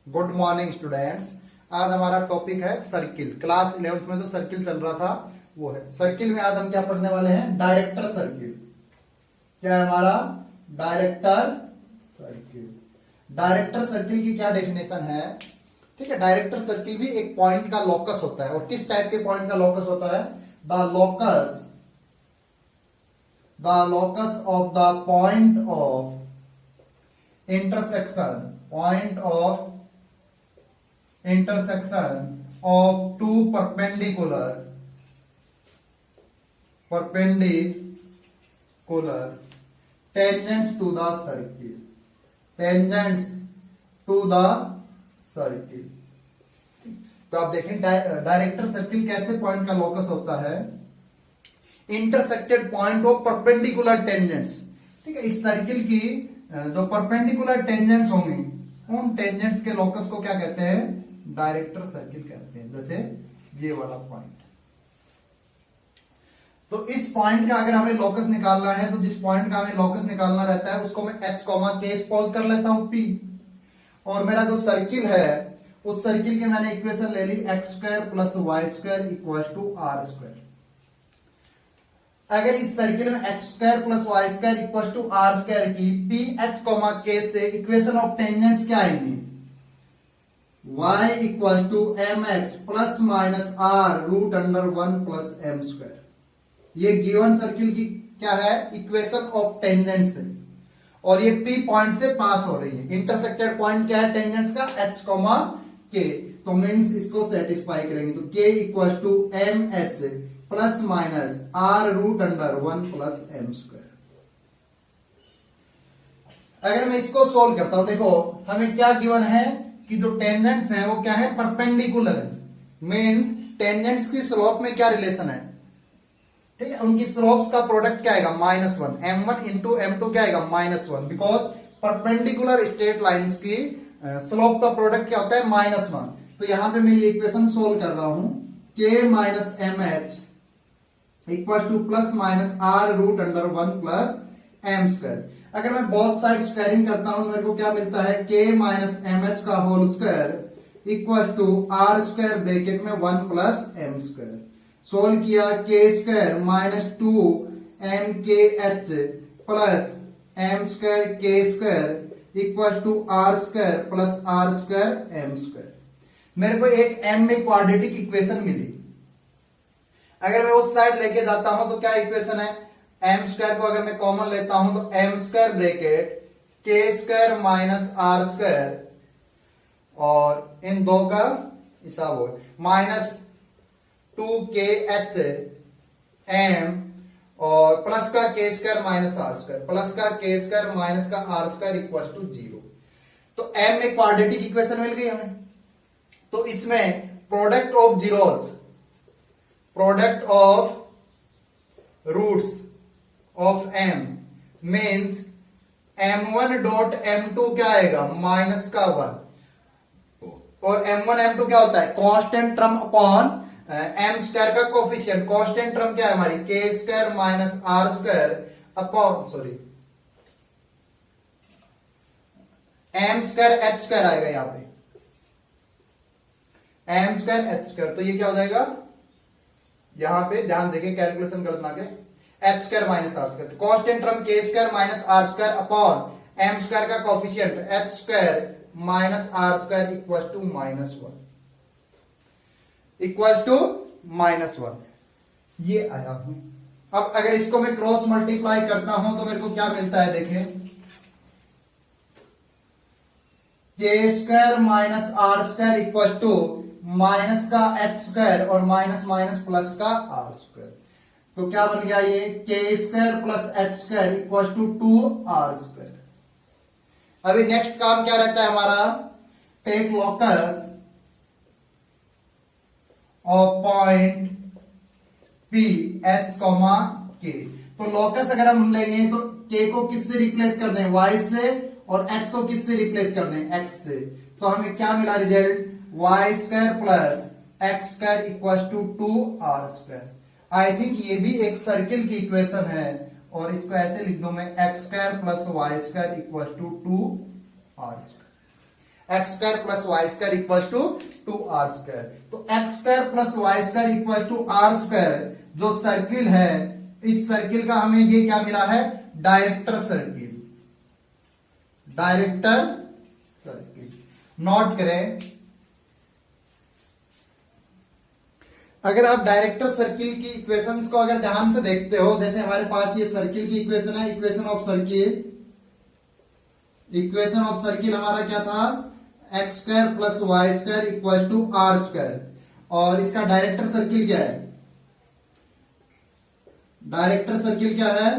Good morning students. आज हमारा topic है सर्किल। क्लास 11th में जो सर्किल चल रहा था वो है सर्किल में। आज हम क्या पढ़ने वाले हैं? Director circle. क्या है हमारा? Director circle. डायरेक्टर सर्किल की क्या डेफिनेशन है? ठीक है, डायरेक्टर सर्किल भी एक पॉइंट का लोकस होता है। और किस टाइप के पॉइंट का लोकस होता है? The locus of the point of intersection of two perpendicular tangents to the circle। तो आप देखें डायरेक्टर सर्किल कैसे पॉइंट का लोकस होता है? Intersected point of perpendicular tangents. ठीक है, इस सर्किल की जो परपेंडिकुलर टेंजेंट्स होंगे उन टेंजेंट्स के लोकस को क्या कहते हैं? डायरेक्टर सर्किल कहते हैं। जैसे ये वाला पॉइंट। तो इस पॉइंट का अगर हमें लोकस निकालना है तो जिस पॉइंट का हमें लोकस निकालना रहता है उसको मैं x, k सपोज कर लेता हूं p। और मेरा जो सर्किल है उस सर्किल की मैंने इक्वेशन ले ली x² + y² = r²। अगर इस सर्किल में x² + y² = r² की p, k से इक्वेशन ऑफ टेंजेंट्स क्या आएंगी? y = mx ± r√1 + m²। ये गिवन सर्किल की क्या है? इक्वेशन ऑफ टेंजेंट्स है। और ये p पॉइंट से पास हो रही है। इंटरसेक्टेड पॉइंट क्या है टेंजेंट्स का? h, k। तो मींस इसको सेटिस्फाई करेंगे तो k = mh ± r√1 + m²। अगर मैं इसको सोल्व करता हूं, देखो हमें क्या गिवन है कि जो टेंजेंट्स हैं वो क्या है? परपेंडिकुलर है। मींस टेंजेंट्स की स्लोप में क्या रिलेशन है? ठीक है, उनकी स्लोप्स का प्रोडक्ट क्या आएगा? -1। m1 × m2 क्या आएगा? -1। बिकॉज परपेंडिकुलर स्ट्रेट लाइंस की स्लोप का प्रोडक्ट क्या होता है? -1। तो यहां पे मैं ये इक्वेशन सोल्व कर रहा हूं k - mh = ±r√1 + m²। अगर मैं बोथ साइड स्क्वायरिंग करता हूं तो मेरे को क्या मिलता है? k - mh का होल स्क्वायर = r² ब्रैकेट में 1 + m²। सोल्व किया k² - 2mkh + m² k² = r² + r² m²। मेरे को एक m में क्वाड्रेटिक इक्वेशन मिली। अगर मैं उस साइड लेके जाता हूं तो क्या इक्वेशन है? m² को अगर मैं कॉमन लेता हूं तो m² ब्रैकेट k² - r², और इन दो का हिसाब हो -2kh m और प्लस का k² - r², प्लस का k² - का r² = 0। तो m में क्वाड्रेटिक इक्वेशन मिल गई हमें। तो इसमें product of zeros, product of roots of m means m1.m2 क्या आएगा? -1। और m1 m2 क्या होता है? कांस्टेंट टर्म अपॉन m² का कोफिशिएंट। कांस्टेंट टर्म क्या है हमारी? k² - r² upon m² h² आएगा यहाँ पे m² h²। तो ये क्या हो जाएगा? यहां पे ध्यान देके कैलकुलेशन गलत ना करें। h² - r²। तो constant term k² - r² upon m² का कोफिशिएंट h² - r² = -1 ये आया हूं। अब अगर इसको मैं क्रॉस मल्टीप्लाई करता हूं तो मेरे को क्या मिलता है? देखें k² - r² माइनस का h² और माइनस प्लस का r²। तो क्या बन गया ये? k² + h² = 2r²। अभी नेक्स्ट काम क्या रहता है हमारा? Take locus of point p h, k। तो लोकस अगर हम लेंगे तो k को किससे रिप्लेस कर दें? y से। और h को किससे रिप्लेस कर दें? x से। तो हमें क्या मिला result? y² + x² = 2r²। I think ये भी एक सर्किल की इक्वेशन है और इसको ऐसे लिख दो मैं x² + y² = 2r²। X square plus y square equal to 2r²। तो x square plus y square equal to r² जो सर्किल है, इस सर्किल का हमें ये क्या मिला है, director circle. Director circle note करें, अगर आप डायरेक्टर सर्किल की इक्वेशंस को अगर ध्यान से देखते हो, जैसे हमारे पास ये सर्किल की इक्वेशन है, equation of circle. Equation of circle हमारा क्या था, x square plus y square equal to r²। और इसका डायरेक्टर सर्किल क्या है, डायरेक्टर सर्किल क्या है,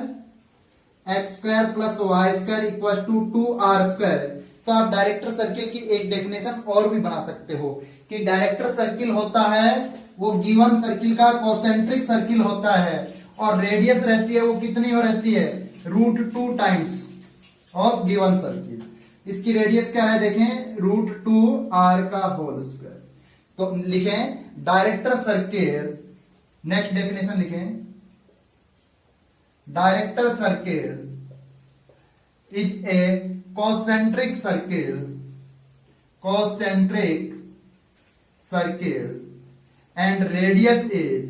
x square plus y square equal to 2r²। तो आप डायरेक्टर सर्किल की एक डेफिनेशन और भी बना सकते हो कि डायरेक्टर सर्किल होता है वो गिवन सर्किल का कॉन्सेंट्रिक सर्किल होता है, और रेडियस रहती है वो कितनी हो रहती है, √2 टाइम्स ऑफ गिवन सर्किल। इसकी रेडियस क्या है देखें, √2r का होल स्क्वायर। तो लिखें डायरेक्टर सर्किल, नेक्स्ट डेफिनेशन लिखें, director circle is a concentric circle, concentric circle, and radius is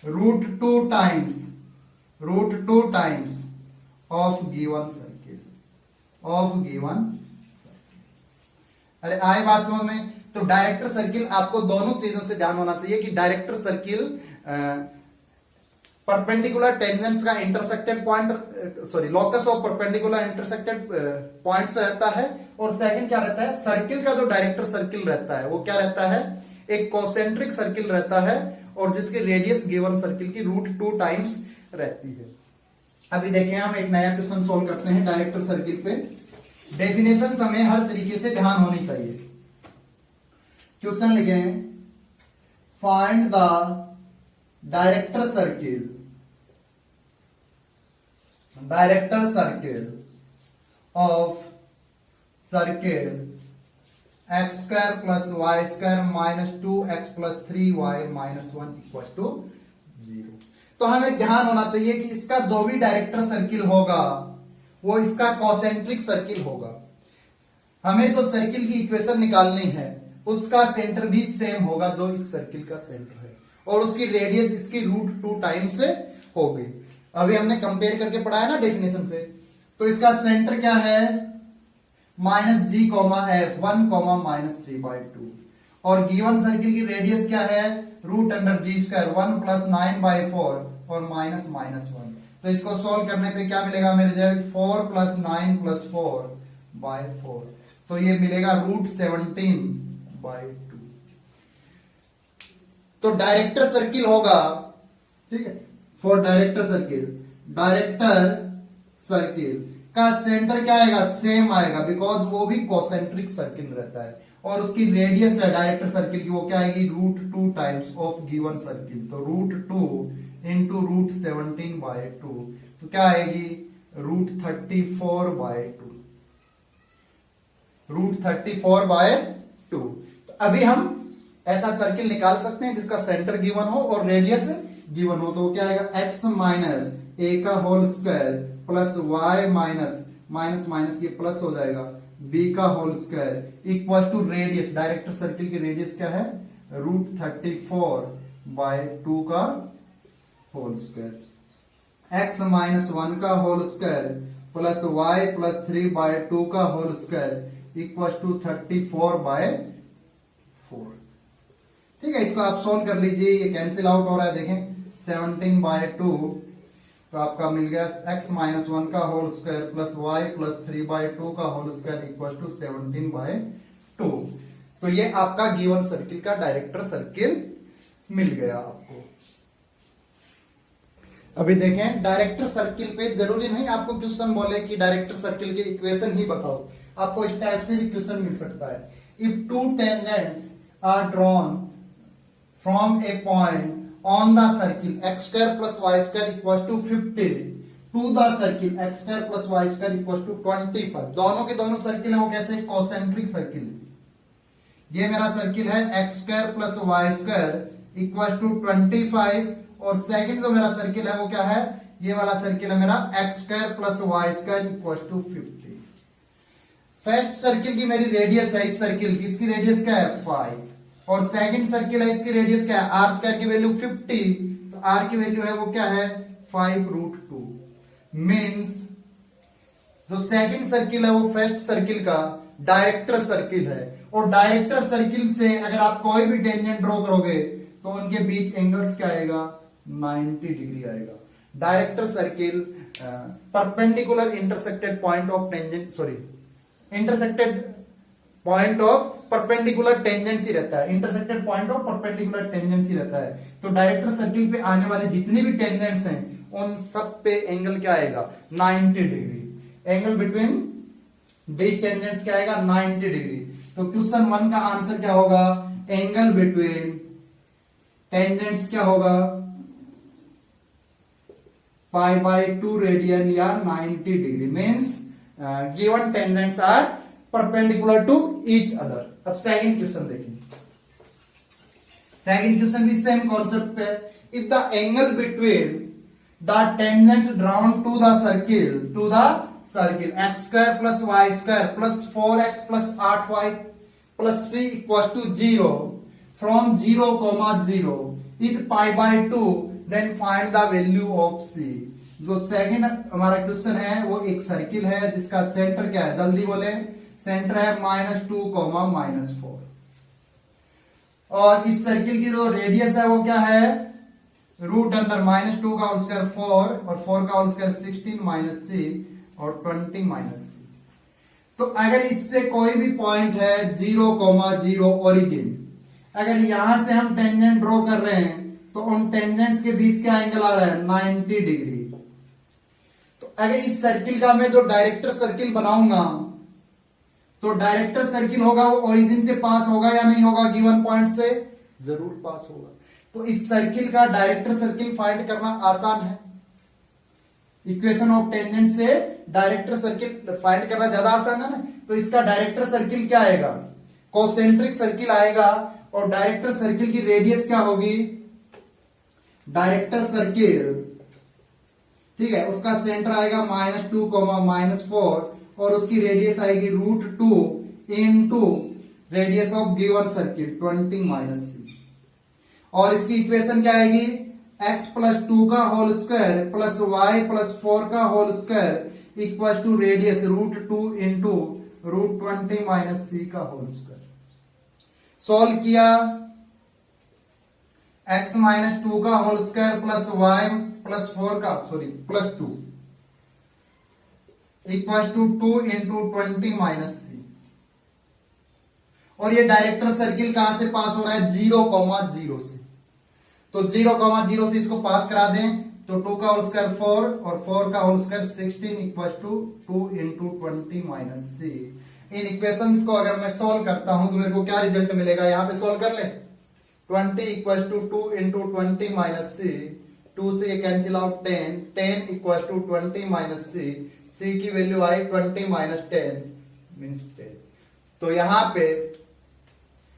√2 times of given circle, of given circle। अरे आए बात समझ में। तो डायरेक्टर सर्किल, आपको दोनों चीजों से ध्यान होना चाहिए कि डायरेक्टर सर्किल परपेंडिकुलर टेंजेंट्स का intersected point, sorry locus of perpendicular intersected points रहता है, और सेकंड क्या रहता है, सर्किल का जो डायरेक्टर सर्किल रहता है वो क्या रहता है, एक कॉन्सेंट्रिक सर्किल रहता है, और जिसकी रेडियस गिवन सर्किल की √2 टाइम्स रहती है। अभी देखें हम एक नया क्वेश्चन सोल्व करते हैं डायरेक्टर सर्किल पे। डेफिनेशन हमें हर तरीके से ध्यान होनी चाहिए। क्वेश्चन लिखें, find the director circle, director circle of circle x square plus y square minus 2x plus 3y minus 1 equal to 0। तो हमें ध्यान होना चाहिए कि इसका जो भी डायरेक्टर सर्किल होगा वो इसका कॉन्सेंट्रिक सर्किल होगा। हमें जो सर्किल की इक्वेशन निकालनी है उसका सेंटर भी सेम होगा जो इस सर्किल का सेंटर है, और उसकी रेडियस इसकी √2 टाइम्स से होगी। अभी हमने कंपेयर करके पढ़ा है ना डेफिनेशन से। तो इसका सेंटर क्या है, -g, f 1, -3/2, और गिवन सर्किल की रेडियस क्या है, √(g²) 1 + 9/4 और -1। तो इसको सॉल्व करने पे क्या मिलेगा मेरे जगह, 4 + 9 + 4/4, तो ये मिलेगा √17/2। तो डायरेक्टर सर्किल होगा, ठीक है, for director circle, director circle का सेंटर क्या आएगा, सेम आएगा, बिकॉज वो भी कॉन्सेंट्रिक सर्किल रहता है, और उसकी रेडियस है डायरेक्टर सर्किल की वो क्या आएगी, √2 टाइम्स ऑफ गिवन सर्किल। तो √2 इंटू √17/2, तो क्या आएगी, √34/2, √34/2। तो अभी हम ऐसा सर्किल निकाल सकते हैं जिसका सेंटर गिवन हो और रेडियस गिवन हो। तो क्या आएगा, x माइनस a का whole square plus y minus ये प्लस हो जाएगा b का whole square equal to radius, director circle की रेडियस क्या है, √34/2 का होल स्क्वायर, x माइनस 1 का whole square plus y plus 3/2 का होल स्क्वायर इक्वल टू 34/4। ठीक है, इसको आप सोल्व कर लीजिए, ये कैंसिल आउट हो रहा है, देखें 17/2, तो आपका मिल गया x माइनस 1 का whole square plus y plus 3/2 का होल स्क्वायर इक्वल टू 17/2। तो ये आपका गिवन सर्किल का डायरेक्टर सर्किल मिल गया आपको। अभी देखें डायरेक्टर सर्किल पे जरूरी नहीं आपको क्वेश्चन बोले कि डायरेक्टर सर्किल के इक्वेशन ही बताओ, आपको इस टाइप से भी क्वेश्चन मिल सकता है। If 2 tangents are drawn from a point on the circle x square plus y square equals to 50 to the circle x square plus y square equals to 25। दोनों के दोनों सर्किल है वो कैसे, कॉन्सेंट्रिक सर्किल। ये मेरा सर्किल है x square plus y square equals to 25, और सेकंड जो मेरा सर्किल है वो क्या है, ये वाला सर्किल है मेरा x square plus y square equals to 50। First circle की मेरी रेडियस है, इस सर्किल की, इसकी रेडियस क्या है 5, और सेकंड सर्किल है, इसकी रेडियस क्या है आर स्क्वायर की वैल्यू 50, तो आर की वैल्यू है वो क्या है 5√2। मीन्स जो सेकंड सर्किल है वो फर्स्ट सर्किल का डायरेक्टर सर्किल है, और डायरेक्टर सर्किल से अगर आप कोई भी टेंजेंट ड्रॉ करोगे तो उनके बीच एंगल्स क्या आएगा 90 डिग्री आएगा। Director circle perpendicular intersected point of tangent, sorry intersected point of perpendicular tangency रहता है, intersected point of perpendicular tangency रहता है। तो डायरेक्टर सर्किल पे आने वाले जितने भी टेंजेंट्स हैं उन सब पे एंगल क्या आएगा 90 degree. Angle between the tangents क्या आएगा 90 डिग्री। तो क्वेश्चन 1 का आंसर क्या होगा, एंगल बिटवीन टेंजेंट्स क्या होगा π/2 रेडियन या 90 degree. Means given tangents are perpendicular to each other. अब सेकंड क्वेश्चन देखेंगे। सेकंड क्वेश्चन भी सेम कॉन्सेप्ट पे, if the angle between the tangents drawn to the circle x square plus y square plus 4x plus 8y plus c equals to 0 from 0, 0 is π/2, then find the value of c। जो second हमारा question है वो एक circle है जिसका centre क्या है, जल्दी बोले, सेंटर है -2, -4, और इस सर्किल की जो रेडियस है वो क्या है √2 का होल स्क्वायर 4 और 4 का होल स्क्वायर 16 माइनस c और 20 माइनस c। तो अगर इससे कोई भी पॉइंट है 0, 0 ओरिजिन, अगर यहां से हम टेंजेंट ड्रॉ कर रहे हैं तो उन टेंजेंट्स के बीच क्या एंगल आ रहा है 90 डिग्री। तो अगर इस सर्किल का मैं जो डायरेक्टर सर्किल बनाऊंगा तो डायरेक्टर सर्किल होगा वो ओरिजिन से पास होगा या नहीं होगा, गिवन पॉइंट से जरूर पास होगा। तो इस सर्किल का डायरेक्टर सर्किल फाइंड करना आसान है। इक्वेशन ऑफ टेंजेंट से डायरेक्टर सर्किल फाइंड करना ज्यादा आसान है ना। तो इसका डायरेक्टर सर्किल क्या आएगा, कॉन्सेंट्रिक सर्किल आएगा, और डायरेक्टर सर्किल की रेडियस क्या होगी, डायरेक्टर सर्किल, ठीक है, उसका सेंटर आएगा -2, -4 और उसकी रेडियस आएगी √2 into radius of given circle 20 minus c, और इसकी इक्वेशन क्या आएगी x प्लस 2 का whole square plus y plus 4 का whole square equal to radius √2 into √20 minus c का होल स्क्वायर। सॉल्व किया, x माइनस 2 का whole square plus y plus 4 का, sorry plus 2 equal to 2 into 20 minus c। और ये director circle कहां से पास हो रहा है 0, 0 से। तो 0, 0 से इसको पास करा दें तो 2 का होल स्क्वायर 4 और 4 का whole square 16 equal to 2 into 20 minus c। इन इक्वेशंस को अगर मैं सॉल्व करता हूं तो मेरे को क्या रिजल्ट मिलेगा, यहां पे सॉल्व कर ले, 20 equal to 2 into 20 minus c, 2 से cancel out 10, 10 equal to 20 minus c की वैल्यू आई 20 माइनस 10 मीन्स 10। तो यहां पे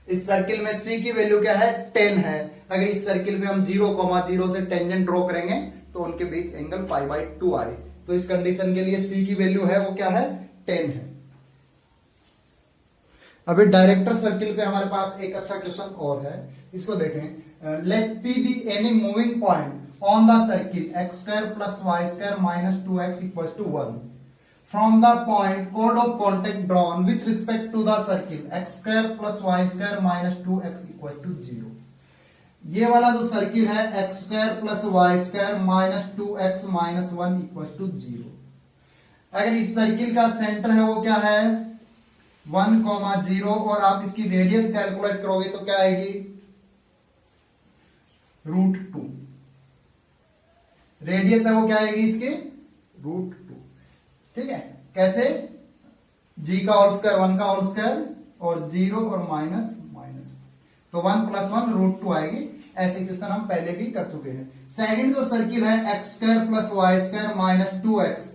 इस सर्किल में c की वैल्यू क्या है 10 है। अगर इस सर्किल में हम 0, 0 से टेंजेंट ड्रॉ करेंगे तो उनके बीच एंगल π/2 आए। तो इस कंडीशन के लिए c की वैल्यू है वो क्या है 10 है। अभी डायरेक्टर सर्किल पे हमारे पास एक अच्छा क्वेश्चन और है, इसको देखें। Let p be any moving point on the circle x² plus y² minus 2x equal to 1 from the point chord of contact drawn with respect to the circle x² plus y² minus 2x equal to 0। ये वाला जो circle है x² plus y² minus 2x minus 1 equal to 0। अगर इस circle का centre है वो क्या है 1, 0 और आप इसकी रेडियस कैलकुलेट करोगे तो क्या आएगी √2। रेडियस है वो क्या आएगी इसकी √2, ठीक है। कैसे, g का होल स्क्वायर 1 का होल स्क्वायर और 0 और माइनस, तो 1 + 1 √2 आएगी। ऐसे क्वेश्चन हम पहले भी कर चुके हैं। सेकंड जो सर्किल है x² + y² minus 2x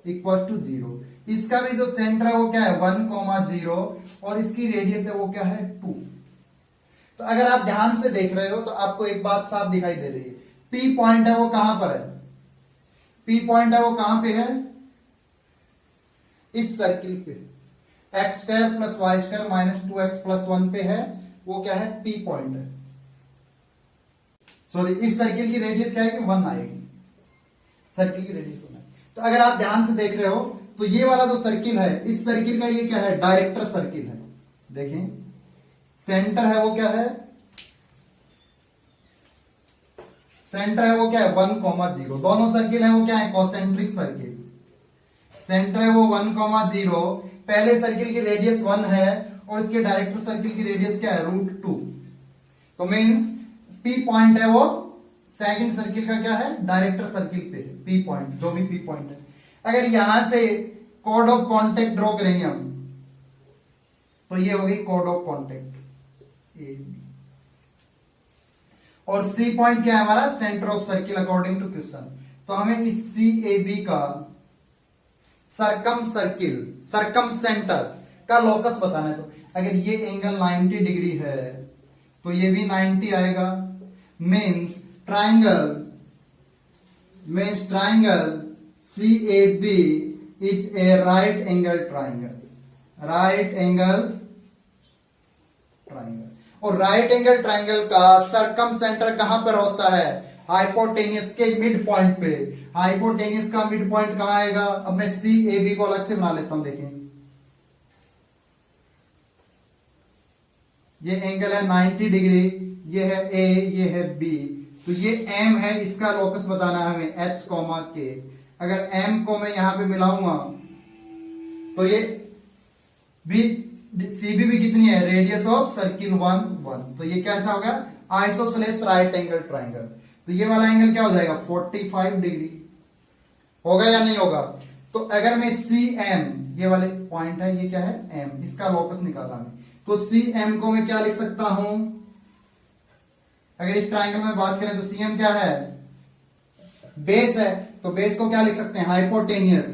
equal to 0, इसका भी जो सेंटर है वो क्या है 1, 0 और इसकी रेडियस है वो क्या है 2। तो अगर आप ध्यान से देख रहे हो तो आपको एक बात साफ दिखाई दे रही है, P पॉइंट है वो कहां पर है, P पॉइंट है वो कहां पे है इस सर्किल पे। X square plus y square minus 2x plus 1 पे है, वो क्या है, P पॉइंट है। सॉरी, इस सर्किल की रेडियस क्या है कि 1 आएगी, सर्किल की रेडियस 1 है। तो अगर आप ध्यान से देख रहे हो तो ये वाला जो सर्किल है, इस सर्किल का ये क्या है, डायरेक्टर सर्किल है। देखें, सेंटर है वो क्या है, सेंटर है वो क्या है 1,0। दोनों सर्किल है वो क्या है, कॉन्सेंट्रिक सर्किल। सेंटर है वो 1,0, पहले सर्किल की रेडियस 1 है और इसके डायरेक्टर सर्किल की रेडियस क्या है, √2। तो मींस P पॉइंट है वो सेकंड सर्किल का क्या है, डायरेक्टर सर्किल पे P पॉइंट, जो भी P पॉइंट है। अगर यहां से कोड ऑफ कॉन्टेक्ट ड्रॉ करेंगे हम, तो ये हो गई कोड ऑफ कॉन्टेक्ट A, और C पॉइंट क्या है हमारा, centre of circle according to question. तो हमें इस CAB का सरकम सर्किल, सरकम सेंटर का लोकस बताना है। तो अगर ये एंगल 90 डिग्री है तो ये भी 90 आएगा। Means triangle CAB is a right angle triangle, right angle triangle. और राइट एंगल ट्राइंगल का सरकम सेंटर कहां पर होता है, हाइपोटेनियस के मिड पॉइंट पे। हाइपोटेनियस का मिड पॉइंट कहां आएगा, अब मैं CAB को अलग से बना लेता हूं। देखें, ये एंगल है 90 डिग्री, ये है A, ये है B, तो ये M है, इसका लोकस बताना है हमें H, K। अगर M को मैं यहां पे मिलाऊंगा तो ये CB भी कितनी है, रेडियस ऑफ सर्किल 1, तो ये कैसा होगा, आइसोसेलेस राइट एंगल ट्राइंगल। तो ये वाला एंगल क्या हो जाएगा, 45 डिग्री होगा या नहीं होगा। तो अगर मैं CM, ये वाले पॉइंट है, ये क्या है M, इसका लोकस निकाला हमें, तो CM को मैं क्या लिख सकता हूं, अगर इस ट्राइंगल में बात करें तो CM क्या है, बेस है, तो बेस को क्या लिख सकते हैं, hypotenuse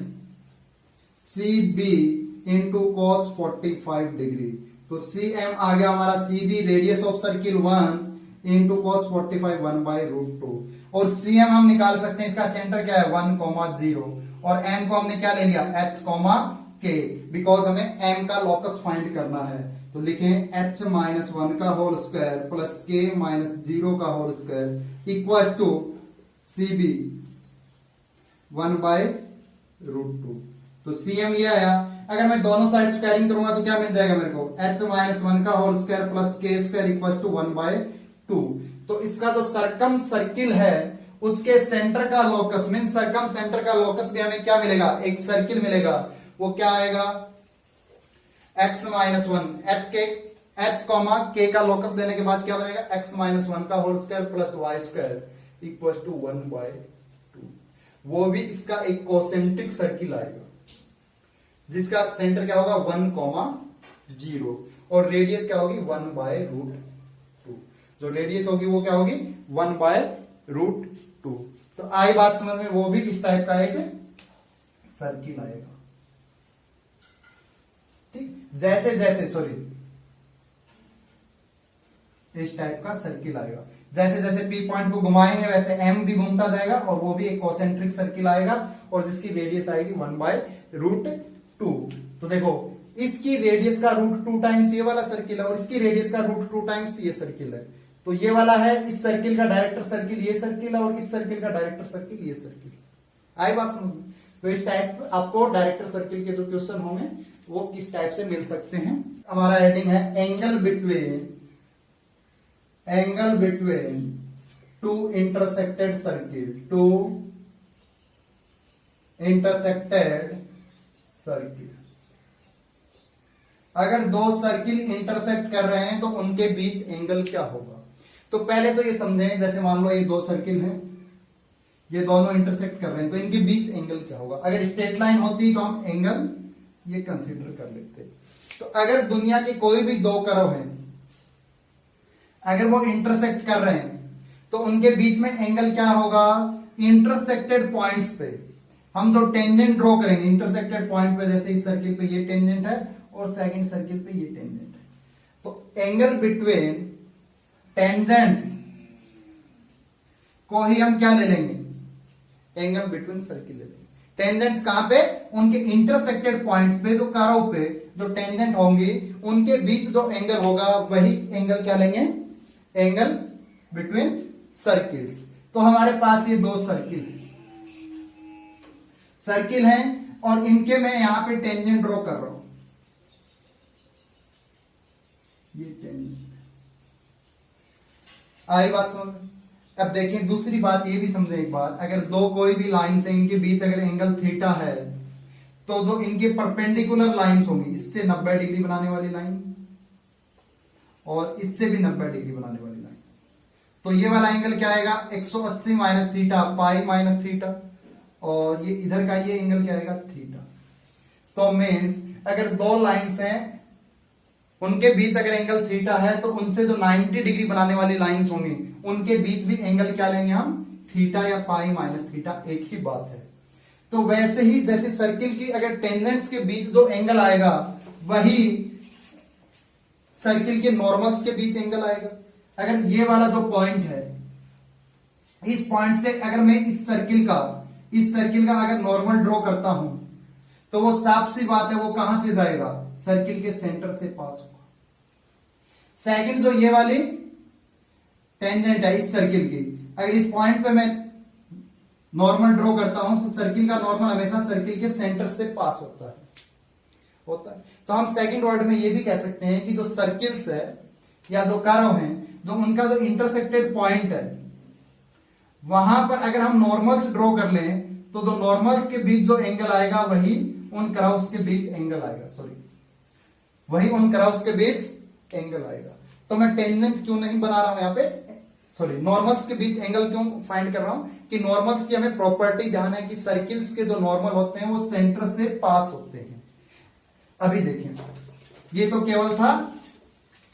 CB into cos 45 degree. तो CM आ गया हमारा CB, radius of circle 1 into cos 45 1/√2। और CM हम निकाल सकते हैं, इसका सेंटर क्या है 1,0, और M को हमने क्या ले लिया, H, K, बिकॉज हमें M का लोकस फाइंड करना है। तो लिखें H-1 का होल स्क्वायर प्लस K-0 का whole square equal to CB 1/√2। तो CM ये आया। अगर मैं दोनों साइड स्क्वायरिंग करूंगा तो क्या मिल जाएगा मेरे को, H-1 का whole square plus K² equal to 1/2। तो इसका जो सरकम सर्किल है उसके सेंटर का लोकस, मीन सरकम सेंटर का लोकस भी हमें क्या मिलेगा, एक सर्किल मिलेगा, वो क्या आएगा X-1, H, K का लोकस देने के बाद क्या बनेगा, X-1 का whole square plus Y² equal to 1/2। वो भी इसका एक कोसेंट्रिक सर्किल आएगा जिसका सेंटर क्या होगा 1,0 और रेडियस क्या होगी 1/√2। जो रेडियस होगी वो क्या होगी 1/√2। तो आई बात समझ में, वो भी इस टाइप का एक सर्किल आएगा। ठीक, जैसे जैसे सॉरी इस टाइप का सर्किल आएगा, जैसे जैसे P पॉइंट को घुमाएंगे वैसे M भी घूमता जाएगा और वो भी एक कॉन्सेंट्रिक सर्किल आएगा और जिसकी रेडियस आएगी 1/√2। तो देखो, इसकी रेडियस का √2 टाइम्स ये वाला सर्किल है और इसकी रेडियस का √2 टाइम्स ये सर्किल है। तो ये वाला है, इस सर्किल का डायरेक्टर सर्किल ये सर्किल है और इस सर्किल का डायरेक्टर सर्किल ये सर्किल। आई बात समझ। तो इस टाइप आपको डायरेक्टर सर्किल के जो क्वेश्चन होंगे वो किस टाइप से मिल सकते हैं। हमारा हेडिंग है angle between two intersected circle, two intersected circle. अगर दो सर्किल इंटरसेक्ट कर रहे हैं तो उनके बीच एंगल क्या होगा। तो पहले तो ये समझें, जैसे मान लो ये दो सर्किल हैं, ये दोनों इंटरसेक्ट कर रहे हैं, तो इनके बीच एंगल क्या होगा। अगर स्ट्रेट लाइन होती तो हम एंगल ये कंसीडर कर लेते। तो अगर दुनिया की कोई भी दो कर्व हैं, अगर वो इंटरसेक्ट कर रहे हैं तो उनके बीच में एंगल क्या होगा, इंटरसेक्टेड पॉइंट्स पे हम जो टेंजेंट ड्रॉ करेंगे इंटरसेक्टेड पॉइंट पे, जैसे इस सर्किल पे ये टेंजेंट है और सेकंड सर्किल पे ये टेंजेंट है, तो एंगल बिटवीन टेंजेंट्स को ही हम क्या ले लेंगे, एंगल बिटवीन सर्किल ले लेंगे। टेंजेंट्स कहां पे, उनके इंटरसेक्टेड पॉइंट्स पे, जो कर्व पे जो टेंजेंट होंगी उनके बीच जो एंगल होगा वही एंगल क्या लेंगे, एंगल बिटवीन सर्किल्स। तो हमारे पास ये दो सर्किल हैं और इनके मैं यहां पे टेंजेंट ड्रॉ कर रहा हूं, ये टेंजेंट आई बात समझ। अब देखिए दूसरी बात ये भी समझे एक बात, अगर दो कोई भी लाइन से इनके बीच अगर एंगल थीटा है तो जो इनके परपेंडिकुलर लाइंस होंगी, इससे 90 डिग्री बनाने वाली लाइन और इससे भी 90 डिग्री बनाने वाली लाइन, तो ये वाला एंगल क्या आएगा 180 minus theta pi minus theta, और ये इधर का ये एंगल क्या आएगा थीटा। तो मीन्स अगर दो लाइंस हैं उनके बीच अगर एंगल थीटा है तो उनसे जो 90 डिग्री बनाने वाली लाइंस होंगी उनके बीच भी एंगल क्या लेंगे हम, थीटा या पाई माइनस थीटा, एक ही बात है। तो वैसे ही जैसे सर्किल की अगर टेंजेंट्स के बीच जो एंगल आएगा वही सर्किल के नॉर्मल्स के बीच एंगल आएगा। अगर ये वाला जो पॉइंट है, इस पॉइंट से अगर मैं इस सर्किल का अगर नॉर्मल ड्रॉ करता हूं तो वो साफ सी बात है वो कहां से जाएगा, सर्किल के सेंटर से पास होगा। सेकंड जो ये वाली टेंजेंट है इस सर्किल की, अगर इस पॉइंट पे मैं नॉर्मल ड्रॉ करता हूं तो सर्किल का नॉर्मल हमेशा सर्किल के सेंटर से पास होता है। तो हम सेकंड वर्ड में ये भी कह सकते हैं कि जो सर्किल्स है या जो कर्व है, जो उनका जो इंटरसेक्टेड पॉइंट है वहां पर अगर हम नॉर्मल्स ड्रॉ कर लें तो जो नॉर्मल्स के बीच जो एंगल आएगा वही उन कर्व्स के बीच एंगल आएगा, वही उन कर्व्स के बीच एंगल आएगा। तो मैं टेंजेंट क्यों नहीं बना रहा हूं यहां पे, नॉर्मल्स के बीच एंगल क्यों फाइंड कर रहा हूं कि नॉर्मल्स की हमें प्रॉपर्टी ध्यान है कि सर्किल्स के जो नॉर्मल होते हैं वो सेंटर से पास होते हैं। अभी देखिए ये तो केवल था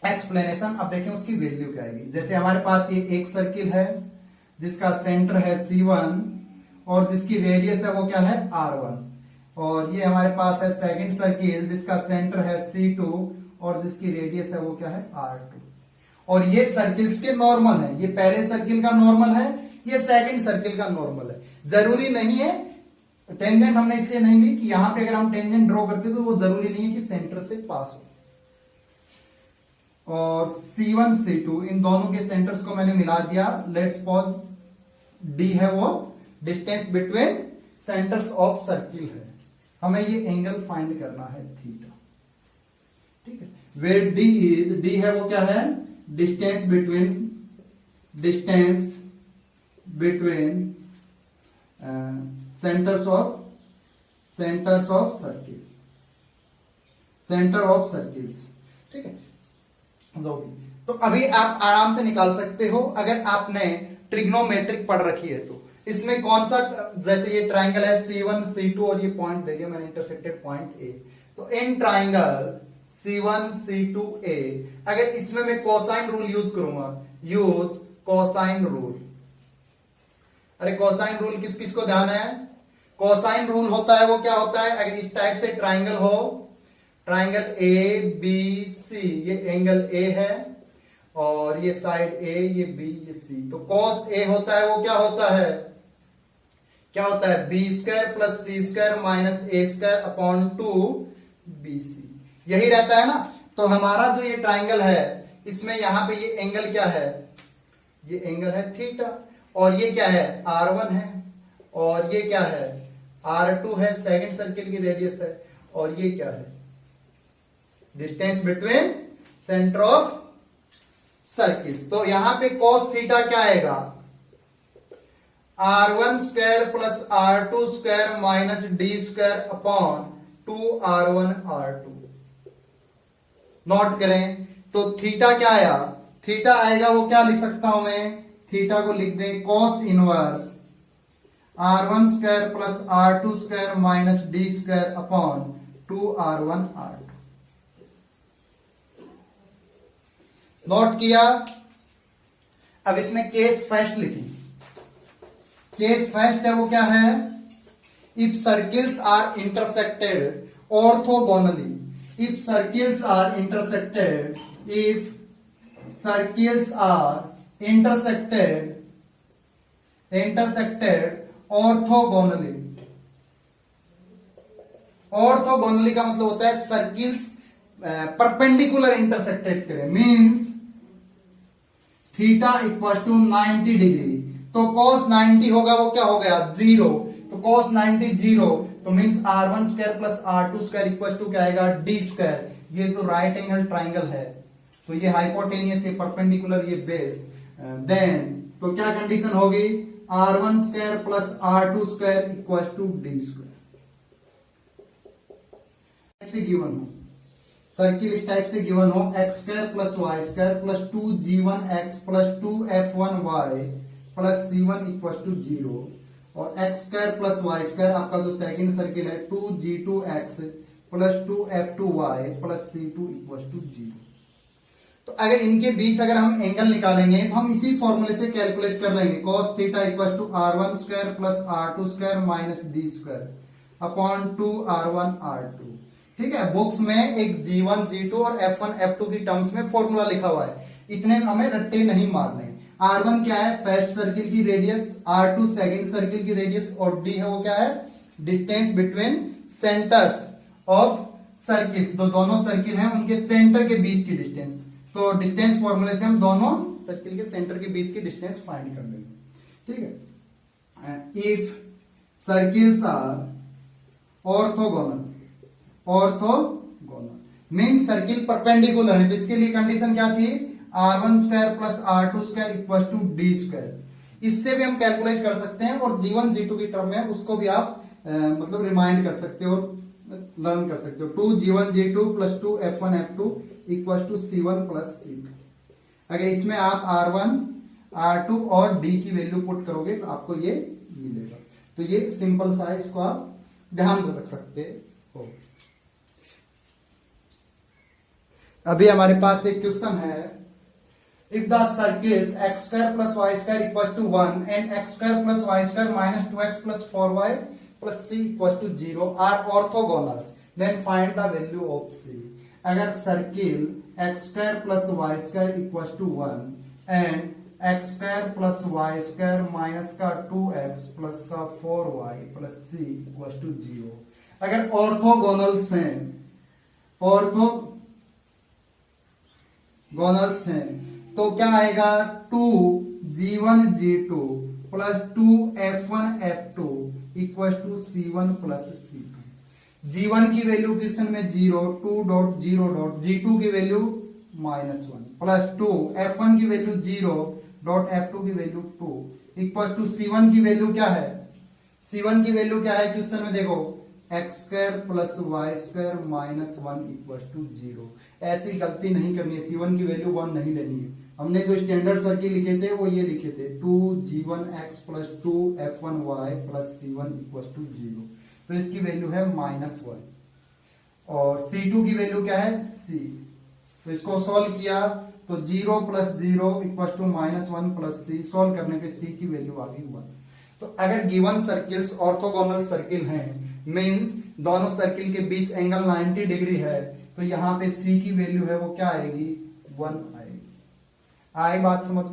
एक्सप्लेनेशन, अब देखें उसकी वैल्यू क्या आएगी। जैसे हमारे पास ये एक सर्किल है जिसका सेंटर है C1 और जिसकी रेडियस है वो क्या है R1, और ये हमारे पास है सेकंड सर्किल जिसका सेंटर है C2 और जिसकी रेडियस है वो क्या है R2, और ये सर्किल्स के नॉर्मल है। ये पहले सर्किल का नॉर्मल है, ये सेकंड सर्किल का नॉर्मल है। जरूरी नहीं है टेंजेंट हमने इसलिए नहीं ली कि यहां पे अगर हम टेंजेंट ड्रॉ करते तो वो जरूरी नहीं है कि सेंटर से पास हो। और C1 C2 इन दोनों के सेंटर्स को मैंने मिला दिया। लेट्स सपोज D है वो distance between centres of circle है, हमें ये एंगल फाइंड करना है थीटा, ठीक है। वेयर D है वो क्या है, distance between centre of circles, ठीक है। तो अभी आप आराम से निकाल सकते हो अगर आपने ट्रिग्नोमेट्रिक पढ़ रखी है तो। इसमें कौन सा, जैसे ये ट्राइंगल है C1 C2 और ये पॉइंट दे दिया मैंने इंटरसेक्टेड पॉइंट A, तो in triangle C1 C2 A अगर इसमें मैं कोसाइन रूल यूज करूंगा, यूज कोसाइन रूल। अरे कोसाइन रूल किस किस को ध्यान है, कोसाइन रूल होता है वो क्या होता है, अगर इस टाइप से ट्राइंगल हो, ट्राइंगल ABC, ये एंगल A है और ये साइड A, ये B, ये C, तो cos A होता है वो क्या होता है B square plus C square minus A square upon 2 BC, यही रहता है ना। तो हमारा जो ये ट्राइंगल है इसमें यहां पे ये एंगल क्या है, ये एंगल है थीटा, और ये क्या है R1 है, और ये क्या है R2 है, सेकंड सर्किल की रेडियस है, और ये क्या है distance between centre of circles. तो यहां पे cos थीटा क्या आएगा, R1 square plus R2 square minus D square upon 2R1 R2। Note करें तो थीटा क्या आया, थीटा आएगा वो क्या लिख सकता हूं मैं, थीटा को लिख दें cos inverse R1 square plus R2 square minus D square upon 2R1 R2। Note किया। अब इसमें केस फर्स्ट लिखें। केस फर्स्ट है वो क्या है, if circles are intersected orthogonally, if circles are intersected, if circles are intersected orthogonally, orthogonally का मतलब होता है सर्किल्स परपेंडिकुलर इंटरसेक्टेड करें, means theta equal to 90 degree. तो cos 90 होगा वो क्या हो गया 0, तो cos 90 0, तो means r1 square plus r2 square equal to क्या आएगा d स्क्वायर। ये तो राइट एंगल ट्राइंगल है, तो ये हाइपोटेनियस, ये परपेंडिकुलर, ये बेस। देन तो क्या कंडीशन होगी r1 square plus r2 square equal to d square. से गिवन हो सर्किल इस टाइप से गिवन हो x square plus y square plus 2g1x plus 2f1y plus c1 equal to 0, और x square plus y square आपका जो second circle है 2g2x plus 2f2y plus c2 equal to 0। तो अगर इनके बीच अगर हम एंगल निकालेंगे तो हम इसी फॉर्मूले से कैलकुलेट कर लेंगे, cos theta equal to r1 square plus r2 square minus d square upon 2r1 r2। ठीक है, बुक्स में एक g1 g2 और f1 f2 की टर्म्स में फॉर्मूला लिखा हुआ है, इतने हमें रट्टे नहीं मारने। r1 क्या है फर्स्ट सर्किल की रेडियस, r2 सेकंड सर्किल की रेडियस, और d है वो क्या है distance between centres of circles. तो दोनों सर्किल हैं उनके सेंटर के बीच की डिस्टेंस, तो डिस्टेंस फॉर्मूले से हम दोनों सर्किल के सेंटर के बीच की डिस्टेंस फाइंड कर लेंगे। ठीक है, if circles are orthogonal, orthogonal means circle perpendicular है, तो इसके लिए कंडीशन क्या थी r1 square plus r2 square equal to d square. इससे भी हम कैलकुलेट कर सकते हैं, और g1 g2 की टर्म में उसको भी आप मतलब रिमाइंड कर सकते हो, लर्न कर सकते हो। 2g1 g2 plus 2f1 f2 equal to c1 plus c2। अगर इसमें आप r1 r2 और d की वैल्यू पुट करोगे तो आपको ये मिलेगा। तो ये सिंपल सा है, इसको आप ध्यान में रख सकते हो। अभी हमारे पास एक क्वेश्चन है, if the circles x square plus y square equal to 1 and x square plus y square minus 2x plus 4y plus c equal to 0 are orthogonals, then find the value of c। अगर circle x square plus y square equal to 1 and x square plus y square minus का 2x plus का 4y plus c equal to 0 अगर ऑर्थोगोनल्स हैं, ऑर्थोगोनल्स हैं, तो क्या आएगा 2g1 g2 plus 2f1 f2 equal to c1 plus c2। g1 की value question में 0, 2 डॉट 0 डॉट, g2 की वैल्यू -1 प्लस 2, f1 की वैल्यू 0 डॉट f2 की वैल्यू 2 इक्वल टू c1 की वैल्यू क्या है, c1 की वैल्यू क्या है क्वेश्चन में देखो x square plus y square minus 1 equal to 0। ऐसी गलती नहीं करनी है, c1 की वैल्यू 1 नहीं लेनी है। हमने जो स्टैंडर्ड सर्किल लिखे थे वो ये लिखे थे 2g1x plus 2f1y plus c1 equal to 0, तो इसकी वैल्यू है -1, और c2 की वैल्यू क्या है c। तो इसको सॉल्व किया तो 0 plus 0 equal to -1 plus c, solve करने पे c की वैल्यू आ गई 1। तो अगर गिवन सर्किल्स ऑर्थोगोनल सर्किल हैं, मींस दोनों सर्किल के बीच एंगल 90 डिग्री है, तो यहाँ पे c की वैल्यू है वो क्या आएगी 1 आएगी। आई बात समझ।